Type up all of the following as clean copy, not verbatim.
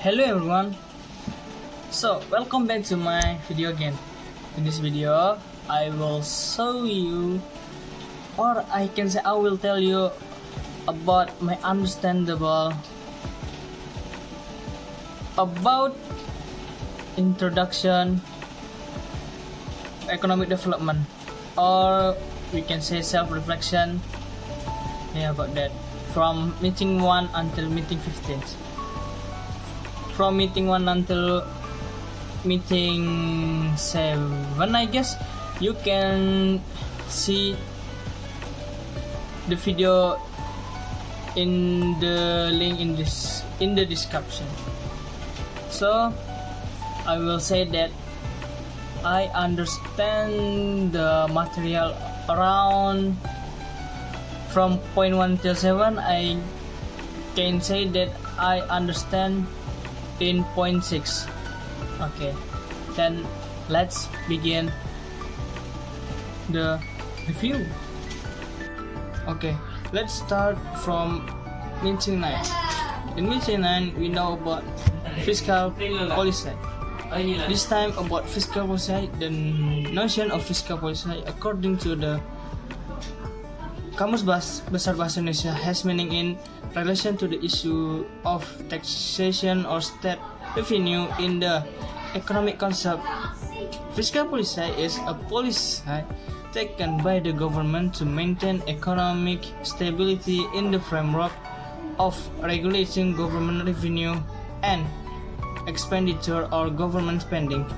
Hello everyone, so welcome back to my video again. In this video I will show you, or I can say I will tell you about my understandable about introduction economic development, or we can say self-reflection, about that, from meeting 1 until meeting 15. From meeting 1 until meeting 7, I guess. You can see the video in the link in the description. So I will say that I understand the material around from point 1 till 7. I can say that I understand in point 6. Okay, then let's begin the review. Okay, let's start from meeting 9. In meeting 9 we know about fiscal policy. This time about fiscal policy, the notion of fiscal policy according to the Kamus Besar Bahasa Indonesia has meaning in relation to the issue of taxation or state revenue in the economic concept. Fiscal policy is a policy taken by the government to maintain economic stability in the framework of regulating government revenue and expenditure or government spending.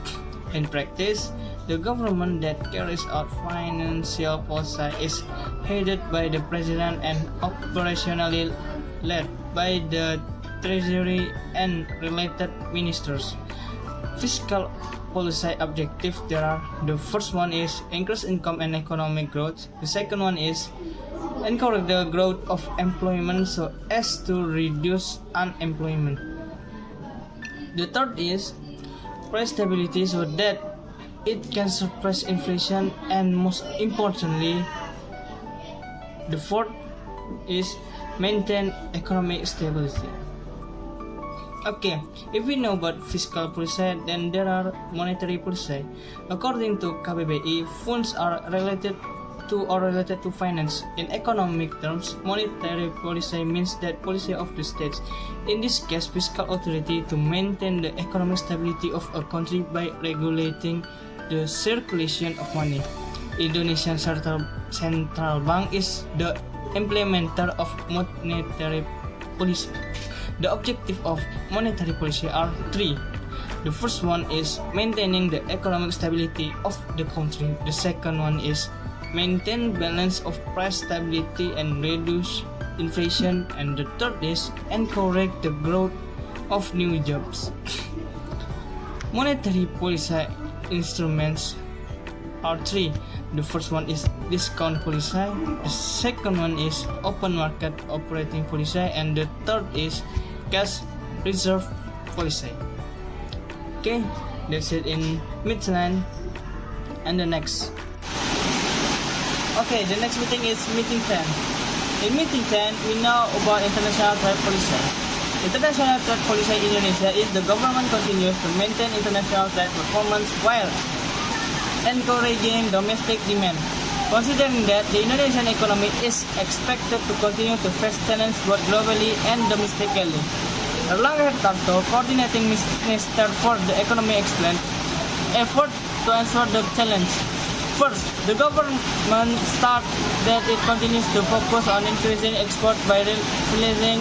In practice, the government that carries out financial policy is headed by the president and operationally led by the treasury and related ministers. Fiscal policy objectives there are: the first one is increase income and economic growth. The second one is encourage the growth of employment so as to reduce unemployment. The third is price stability so that it can suppress inflation, and most importantly, the fourth is maintain economic stability. Okay, if we know about fiscal policy, then there are monetary policy. According to KBBI, funds are related to finance. In economic terms, monetary policy means that policy of the states, in this case fiscal authority, to maintain the economic stability of a country by regulating the circulation of money. Indonesian Central Bank is the implementer of monetary policy. The objective of monetary policy are three. The first one is maintaining the economic stability of the country. The second one is maintain balance of price stability and reduce inflation, and the third is encourage the growth of new jobs. Monetary policy instruments are three. The first one is discount policy, the second one is open market operating policy, and the third is cash reserve policy. Okay, that's it in midline. And the next. Okay, the next meeting is meeting 10. In meeting 10, we know about international trade policy. International trade policy in Indonesia is the government continues to maintain international trade performance while encouraging domestic demand. Considering that the Indonesian economy is expected to continue to face challenges both globally and domestically, Erlangga Hartarto, coordinating minister for the economy, explained effort to answer the challenge. First, the government started that it continues to focus on increasing export by releasing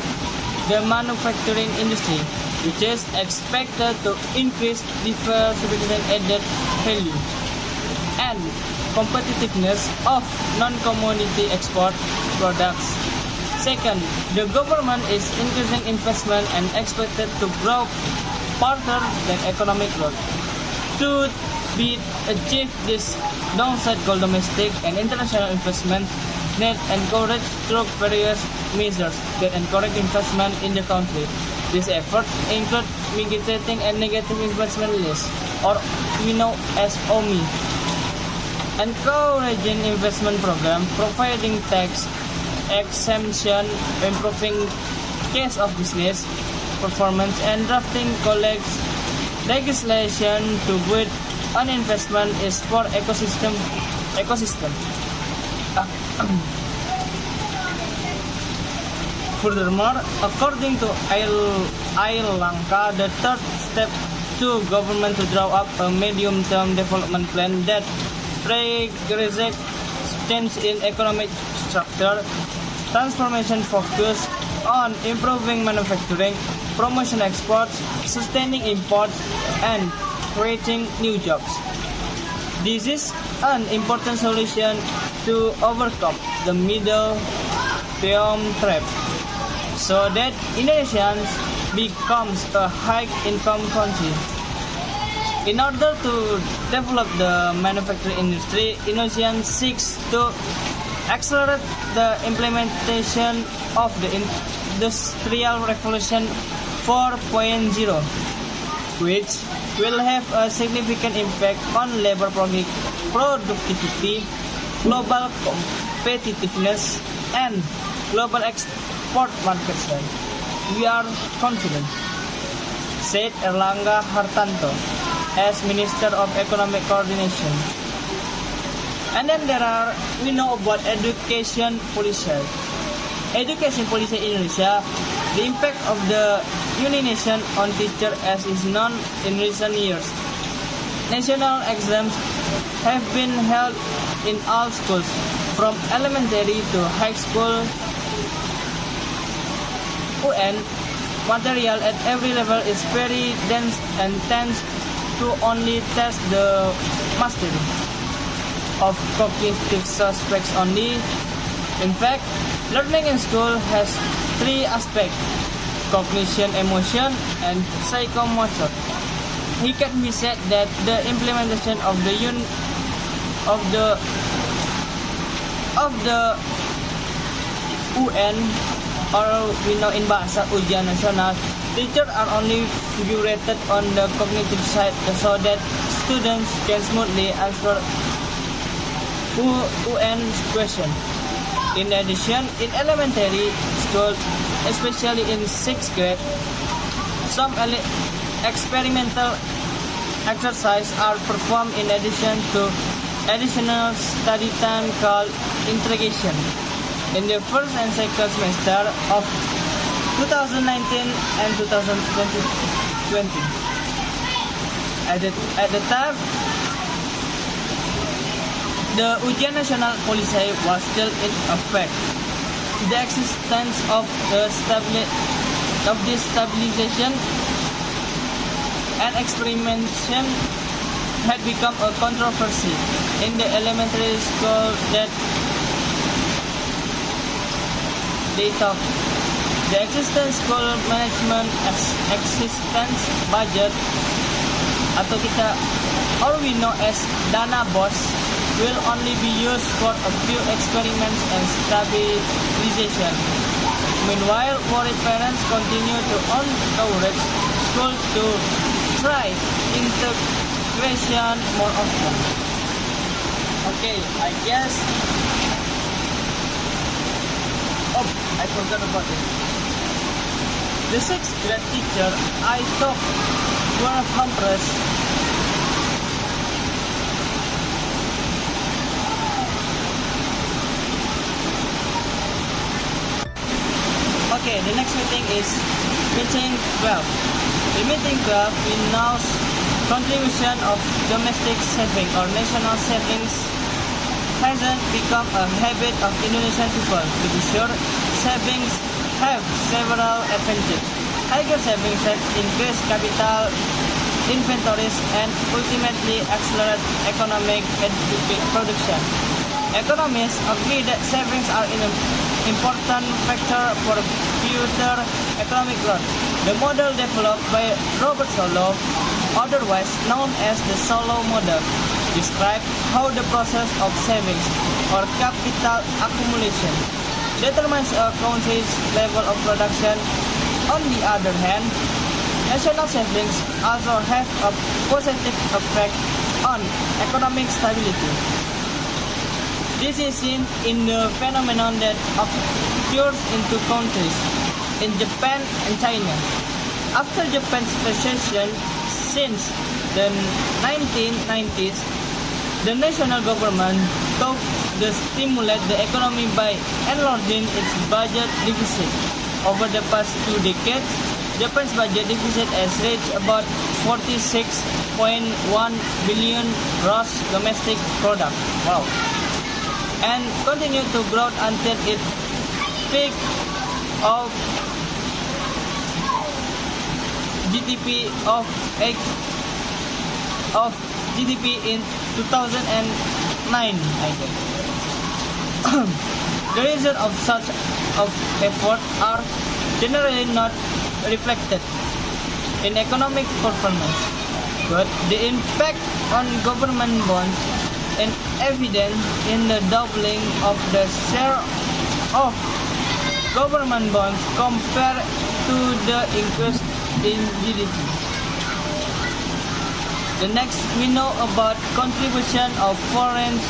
the manufacturing industry, which is expected to increase diversification added value and competitiveness of non-commodity export products. Second, the government is increasing investment and expected to grow further than economic growth. To be achieved this downside goal, domestic and international investment need encouraged through various measures that encourage investment in the country. These efforts include mitigating a negative investment list, or we know as OMI, encouraging investment program, providing tax exemption, improving case of business, performance and drafting legislation to build an investment is for ecosystem. Furthermore, according to Lanka, the third step to government to draw up a medium-term development plan that prioritizes change in economic structure, transformation focus on improving manufacturing, promotion exports, sustaining imports, and creating new jobs. This is an important solution to overcome the middle-term trap, so that Indonesia becomes a high-income country. In order to develop the manufacturing industry, Indonesia seeks to accelerate the implementation of the Industrial Revolution 4.0, which will have a significant impact on labor productivity, global competitiveness, and global export markets. We are confident, said Erlangga Hartanto, as Minister of Economic Coordination. And then we know about education policy. Education policy in Indonesia, the impact of the unionization on teachers as is known in recent years. National exams have been held in all schools, from elementary to high school. UN material at every level is very dense and tends to only test the mastery of cognitive aspects only. In fact, learning in school has three aspects: cognition, emotion, and psychomotor. It can be said that the implementation of the UN, or we know in bahasa ujian nasional, teachers are only figurated on the cognitive side so that students can smoothly answer UN question. In addition, in elementary school, especially in 6th grade, some experimental exercises are performed in addition to additional study time called interrogation. In the first and second semester of 2019 and 2020. At the time, the Ujian Nasional Policy was still in effect. The existence of the stabilization and experimentation had become a controversy in the elementary school that they taught. The existing school management existence budget, atau we know as dana BOS, will only be used for a few experiments and stabilization. Meanwhile, worried parents continue to encourage schools to try integration more often. Okay, I guess. Oh, I forgot about it. The 6th grade teacher I taught were impressed. Okay, the next meeting is meeting 12. The meeting 12 we know contribution of domestic saving or national savings hasn't become a habit of Indonesian people. To be sure, savings have several advantages. Higher savings have increased capital inventories and ultimately accelerate economic production. Economists agree that savings are an important factor for future economic growth. The model developed by Robert Solow, otherwise known as the Solow model, describes how the process of savings or capital accumulation determines a country's level of production. On the other hand, national savings also have a positive effect on economic stability. This is seen in the phenomenon that occurs in two countries, in Japan and China. After Japan's recession since the 1990s, the national government took to stimulate the economy by enlarging its budget deficit. Over the past 2 decades, Japan's budget deficit has reached about 46.1 billion gross domestic product. Wow. And continued to grow until it peak of GDP of GDP in 2009, I guess. The result of such efforts are generally not reflected in economic performance, but the impact on government bonds is evident in the doubling of the share of government bonds compared to the increase in GDP. The next, we know about contribution of foreign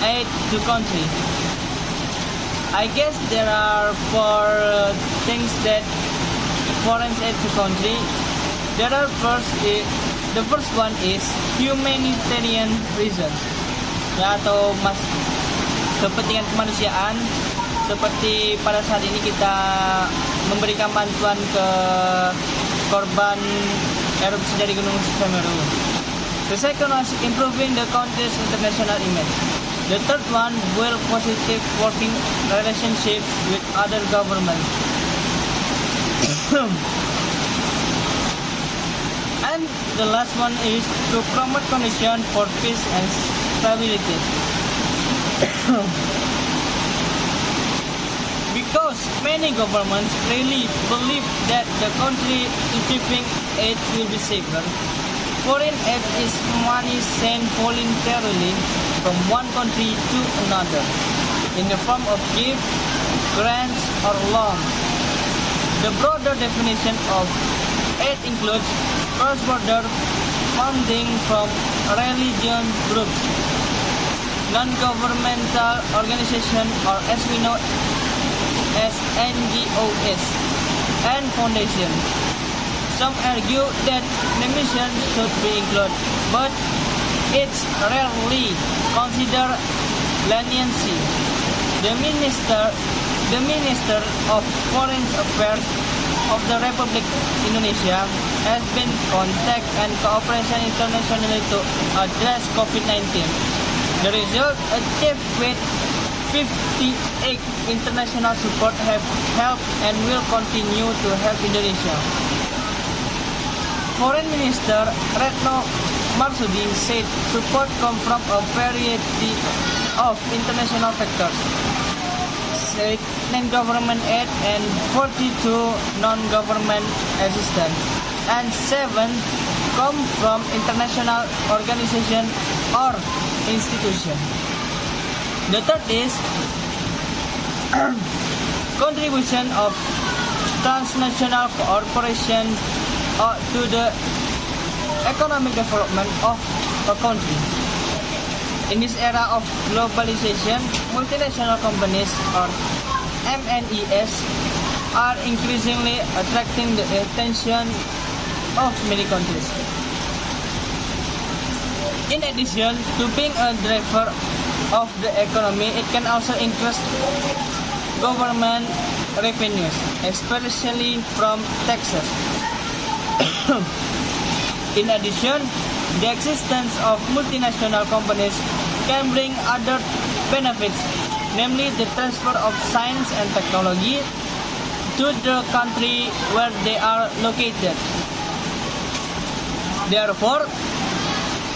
aid to country. I guess there are 4 things that foreign aid to country. The first one is humanitarian reasons, ya, atau kepentingan kemanusiaan. Seperti pada saat ini kita memberikan bantuan ke korban erupsi dari Gunung Semeru. The second one is improving the country's international image. The third one, build positive working relationships with other governments. And the last one is to promote conditions for peace and stability. Because many governments really believe that the country receiving aid will be safer, foreign aid is money sent voluntarily from one country to another in the form of gifts, grants, or loans. The broader definition of aid includes cross-border funding from religion groups, non-governmental organizations, or as we know as NGOs, and foundations. Some argue that the mission should be included, but it's rarely considered leniency. The Minister of Foreign Affairs of the Republic Indonesia has been contact and cooperation internationally to address COVID-19. The result achieved with 58 international support have helped and will continue to help Indonesia. Foreign Minister Retno Marsudi said support comes from a variety of international factors, said non-government aid and 42 non-government assistance, and 7 come from international organizations or institutions. The third is contribution of transnational corporations to the economic development of a country. In this era of globalization, multinational companies or MNEs are increasingly attracting the attention of many countries. In addition to being a driver of the economy, it can also increase government revenues, especially from taxes. In addition, the existence of multinational companies can bring other benefits, namely the transfer of science and technology to the country where they are located. Therefore,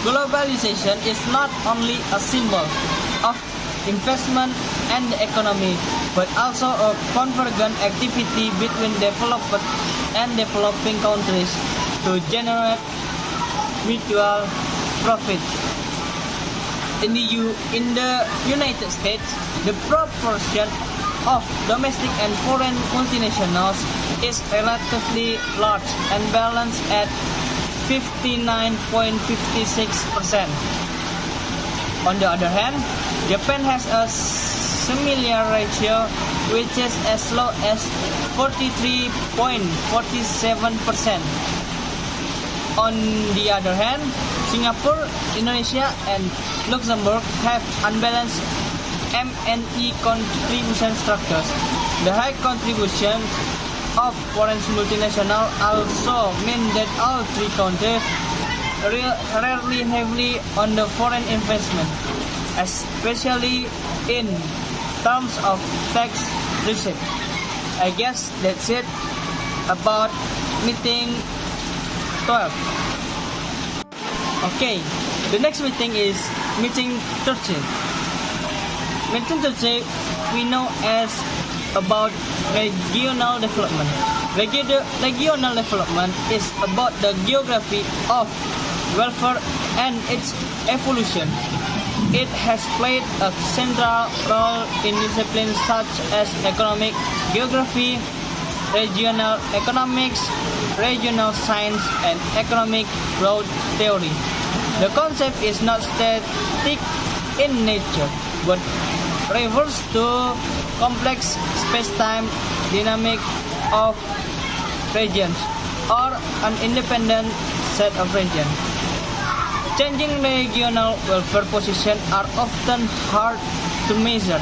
globalization is not only a symbol of investment and the economy, but also a convergent activity between developed and developing countries to generate mutual profit. In the United States, the proportion of domestic and foreign multinationals is relatively large and balanced at 59.56%. On the other hand, Japan has a similar ratio which is as low as 43.47%. On the other hand, Singapore, Indonesia, and Luxembourg have unbalanced M&E contribution structures. The high contribution of foreign multinationals also mean that all three countries rely heavily on the foreign investment, especially in terms of tax receipt. I guess that's it about meeting 12. Okay, the next meeting is meeting 13. Meeting 13 we know as about regional development. Regional development is about the geography of welfare and its evolution. It has played a central role in disciplines such as economic geography, regional economics, regional science, and economic growth theory. The concept is not static in nature, but refers to complex space-time dynamic of regions or an independent set of regions. Changing regional welfare positions are often hard to measure,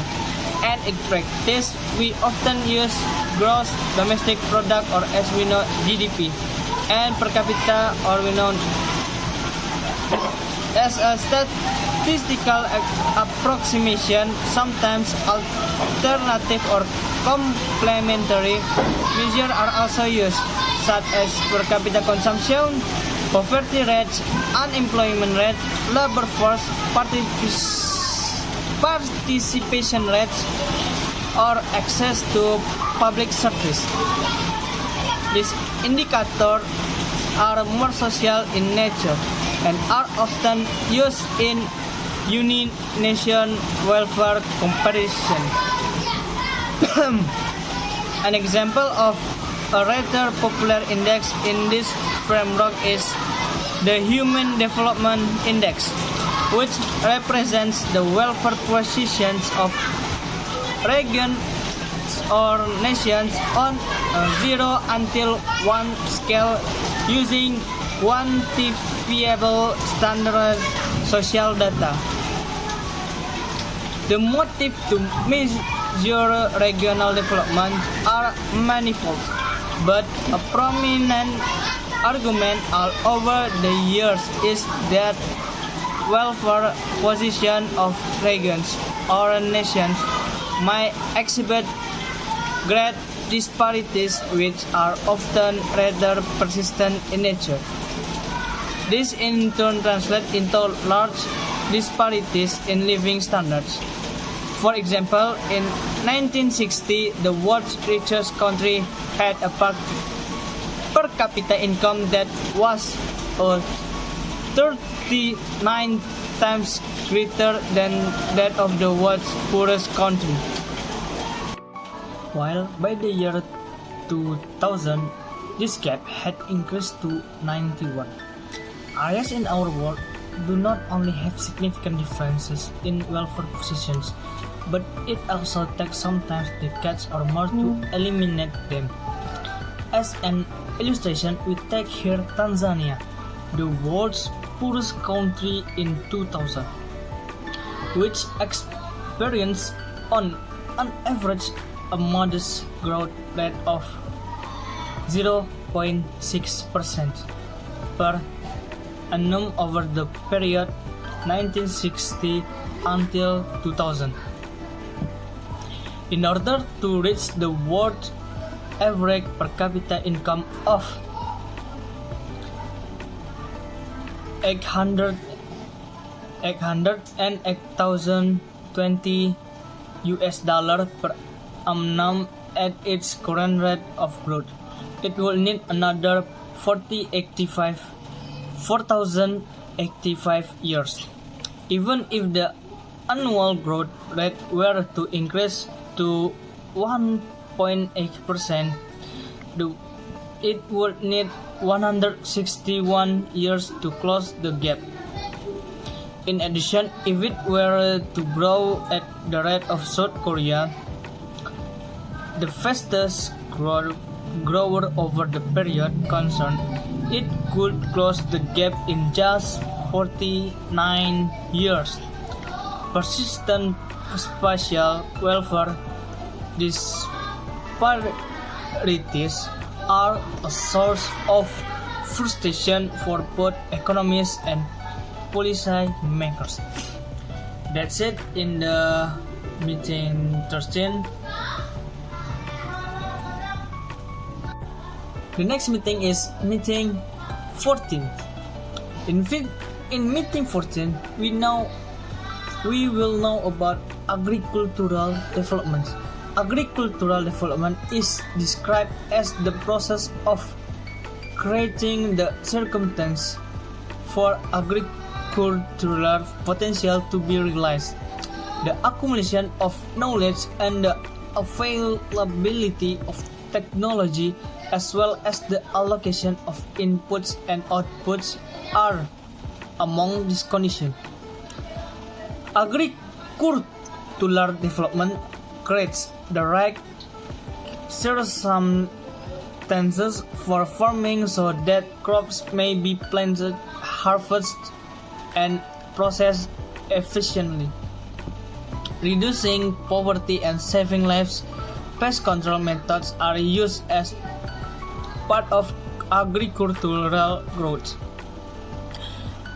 and in practice we often use gross domestic product, or as we know GDP, and per capita, or we know as a statistical approximation. Sometimes alternative or complementary measures are also used, such as per capita consumption, poverty rates, unemployment rates, labor force participation rates, or access to public service. These indicators are more social in nature and are often used in uni-nation welfare comparison. An example of a rather popular index in this framework is the Human Development Index, which represents the welfare positions of regions or nations on a 0 until 1 scale using quantifiable standard social data. The motive to measure regional development are manifold, but a prominent argument all over the years is that welfare position of regions or nations might exhibit great disparities, which are often rather persistent in nature. This in turn translates into large disparities in living standards. For example, in 1960, the world's richest country had a per capita income that was 39 times greater than that of the world's poorest country. While by the year 2000, this gap had increased to 91. Areas in our world do not only have significant differences in welfare positions, but it also takes sometimes decades or more to eliminate them. As an illustration, we take here Tanzania, the world's poorest country in 2000, which experienced on average a modest growth rate of 0.6% per annum over the period 1960 until 2000. In order to reach the world average per capita income of $808,020 per annum at its current rate of growth, it will need another 4,085 years. Even if the annual growth rate were to increase to 1.8%, it would need 161 years to close the gap. In addition, if it were to grow at the rate of South Korea, the fastest grower over the period concerned, it could close the gap in just 49 years. Persistent spatial welfare disparities are a source of frustration for both economists and policy makers. That's it in the meeting 13. The next meeting is meeting 14. In meeting 14, we will know about agricultural development. Agricultural development is described as the process of creating the circumstance for agricultural potential to be realized. The accumulation of knowledge and the availability of technology, as well as the allocation of inputs and outputs, are among these conditions. Agricultural development creates the right circumstances for farming so that crops may be planted, harvested, and processed efficiently. Reducing poverty and saving lives, pest control methods are used as part of agricultural growth.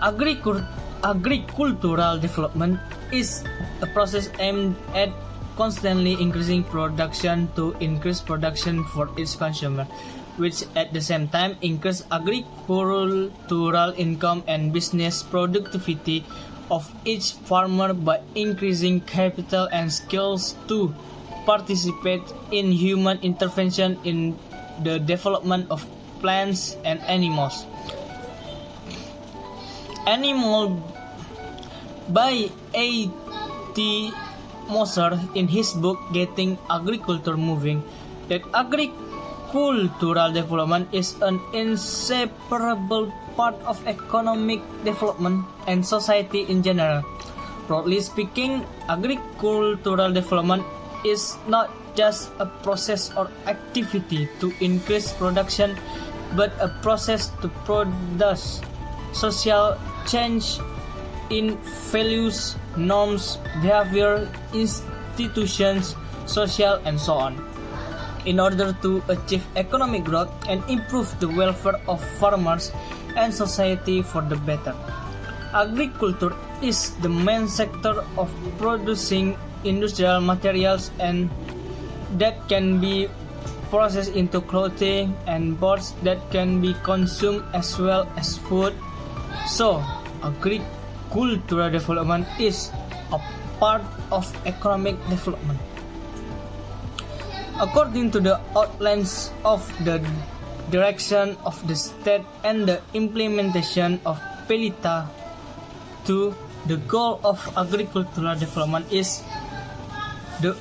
Agricultural development is a process aimed at constantly increasing production to increase production for its consumer, which at the same time increase agricultural income and business productivity of each farmer by increasing capital and skills to participate in human intervention in the development of plants and animals. By A.T. Moser in his book Getting Agriculture Moving, that agricultural development is an inseparable part of economic development and society in general. Broadly speaking, agricultural development is not just a process or activity to increase production, but a process to produce social change in values, norms, behavior, institutions, social, and so on, in order to achieve economic growth and improve the welfare of farmers and society for the better. Agriculture is the main sector of producing industrial materials and that can be processed into clothing and boards that can be consumed as well as food. So, agricultural development is a part of economic development. According to the outlines of the direction of the state and the implementation of Pelita 2, the goal of agricultural development is the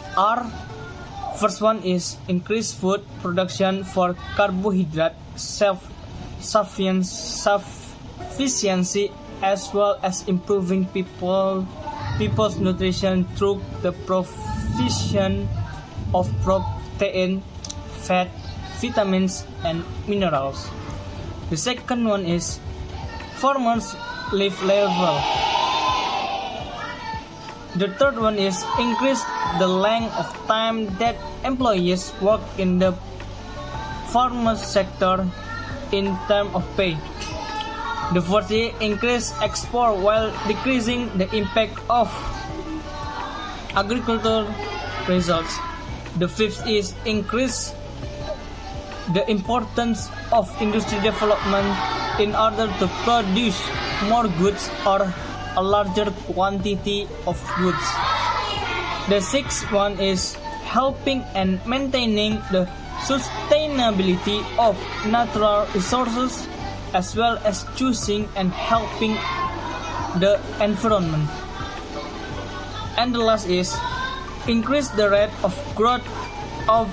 first one is increase food production for carbohydrate sufficiency, as well as improving people's nutrition through the provision of protein, fat, vitamins, and minerals. The second one is farmers' life level. The third one is increase the length of time that employees work in the farmer sector in terms of pay. The fourth is increase export while decreasing the impact of agricultural results. The fifth is increase the importance of industry development in order to produce more goods or a larger quantity of goods. The sixth one is helping and maintaining the sustainability of natural resources, as well as choosing and helping the environment. And the last is increase the rate of growth of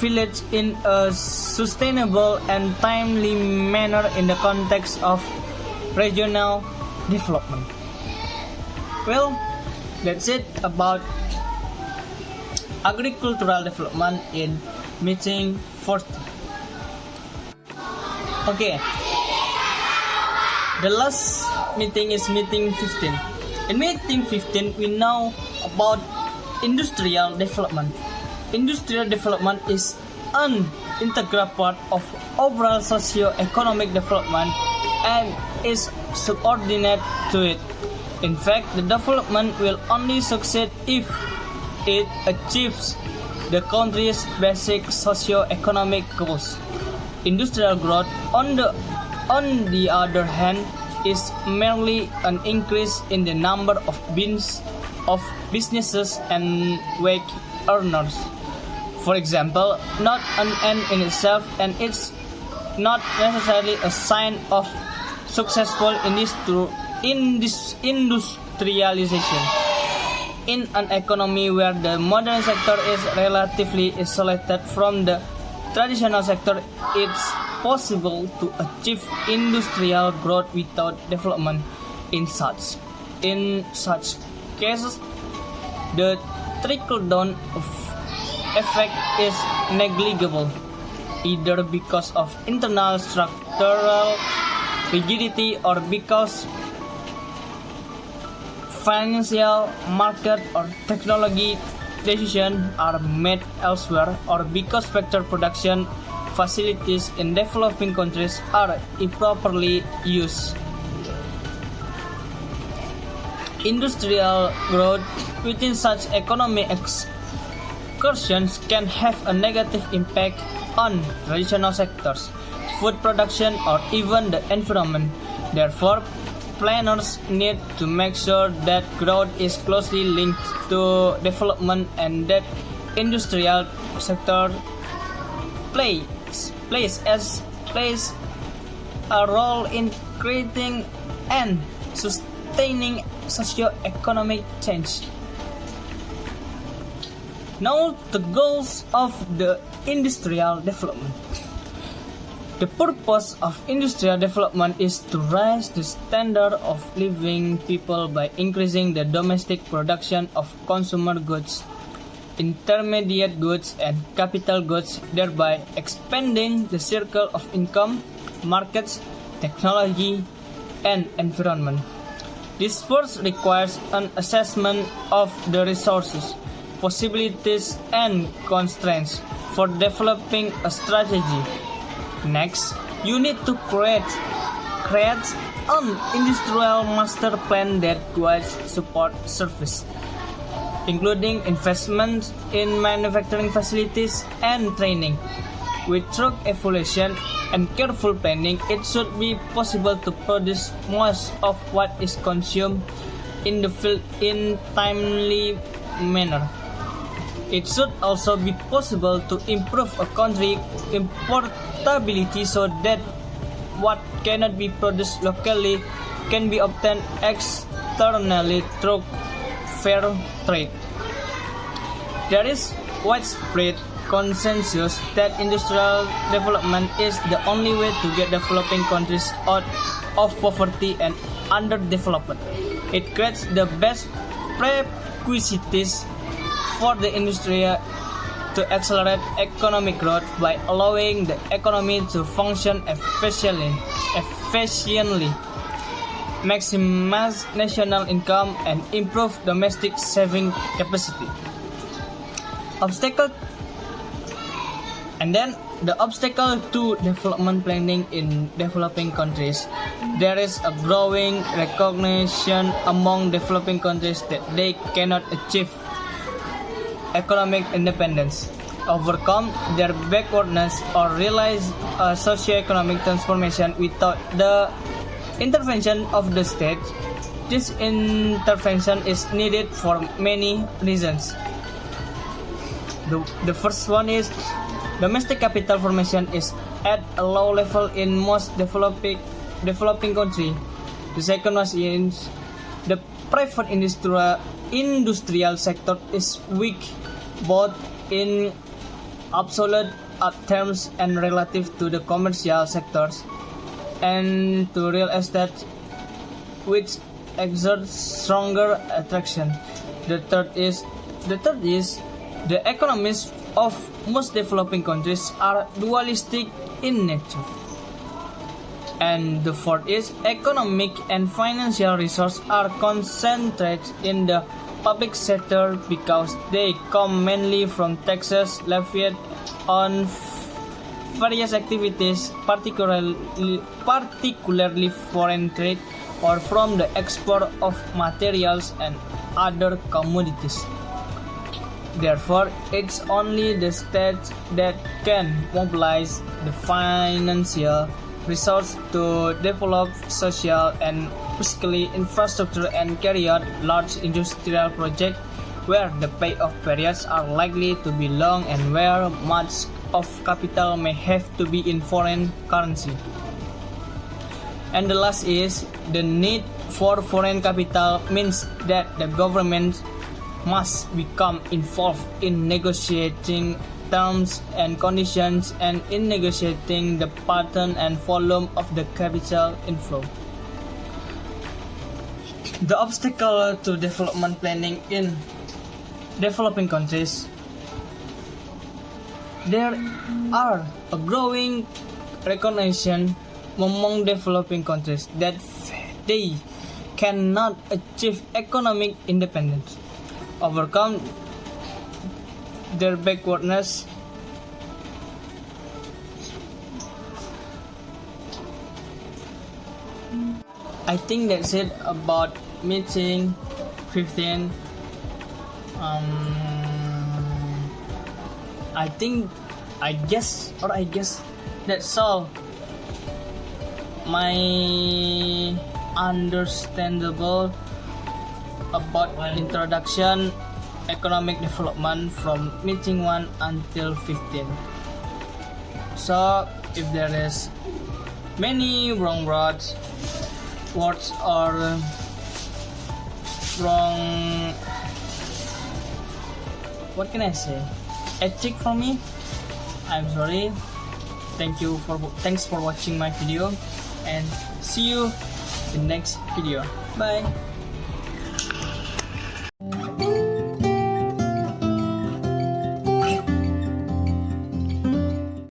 village in a sustainable and timely manner in the context of regional development. Well, that's it about agricultural development in meeting 40. Okay, the last meeting is meeting 15. In meeting 15, we know about industrial development. Industrial development is an integral part of overall socio-economic development and is subordinate to it. In fact, the development will only succeed if it achieves the country's basic socio-economic goals. Industrial growth, on the other hand, is merely an increase in the number of businesses and wage earners. For example, not an end in itself, and it's not necessarily a sign of successful industrialization. In an economy where the modern sector is relatively isolated from the traditional sector, it's possible to achieve industrial growth without development. In such cases, the trickle-down effect is negligible, either because of internal structural rigidity or because financial, market, or technology decisions are made elsewhere, or because factory production facilities in developing countries are improperly used. Industrial growth within such economic excursions can have a negative impact on traditional sectors, food production, or even the environment. Therefore, planners need to make sure that growth is closely linked to development and that industrial sector plays a role in creating and sustaining socio-economic change. Now, the goals of the industrial development. The purpose of industrial development is to raise the standard of living people by increasing the domestic production of consumer goods, intermediate goods, and capital goods, thereby expanding the circle of income, markets, technology, and environment. This first requires an assessment of the resources, possibilities, and constraints for developing a strategy. Next, you need to create an industrial master plan that guides support service, including investment in manufacturing facilities and training. With thorough evaluation and careful planning, it should be possible to produce most of what is consumed in the field in timely manner. It should also be possible to improve a country's importability so that what cannot be produced locally can be obtained externally through fair trade. There is widespread consensus that industrial development is the only way to get developing countries out of poverty and underdevelopment. It creates the best prerequisites for the industry to accelerate economic growth by allowing the economy to function efficiently, maximize national income, and improve domestic saving capacity. The obstacle to development planning in developing countries. There is a growing recognition among developing countries that they cannot achieve economic independence, overcome their backwardness, or realize a socio-economic transformation without the intervention of the state. This intervention is needed for many reasons. The first one is domestic capital formation is at a low level in most developing countries. The second one is the private industrial sector is weak both in absolute terms and relative to the commercial sectors and to real estate, which exerts stronger attraction. The third is The economies of most developing countries are dualistic in nature. And the fourth is economic and financial resources are concentrated in the public sector because they come mainly from taxes levied on various activities, particularly foreign trade, or from the export of materials and other commodities. Therefore, it's only the state that can mobilize the financial resources to develop social and fiscal infrastructure and carry out large industrial projects where the payoff periods are likely to be long and where much of capital may have to be in foreign currency. And the last is the need for foreign capital means that the government must become involved in negotiating terms and conditions and in negotiating the pattern and volume of the capital inflow. The obstacle to development planning in developing countries. There are a growing recognition among developing countries that they cannot achieve economic independence, overcome their backwardness, I think that's it about meeting 15. I guess that's all my understandable about introduction economic development from meeting 1 until 15. So if there is many wrong words or wrong, what can I say, ethic for me, I'm sorry. Thanks for watching my video and see you in next video. Bye.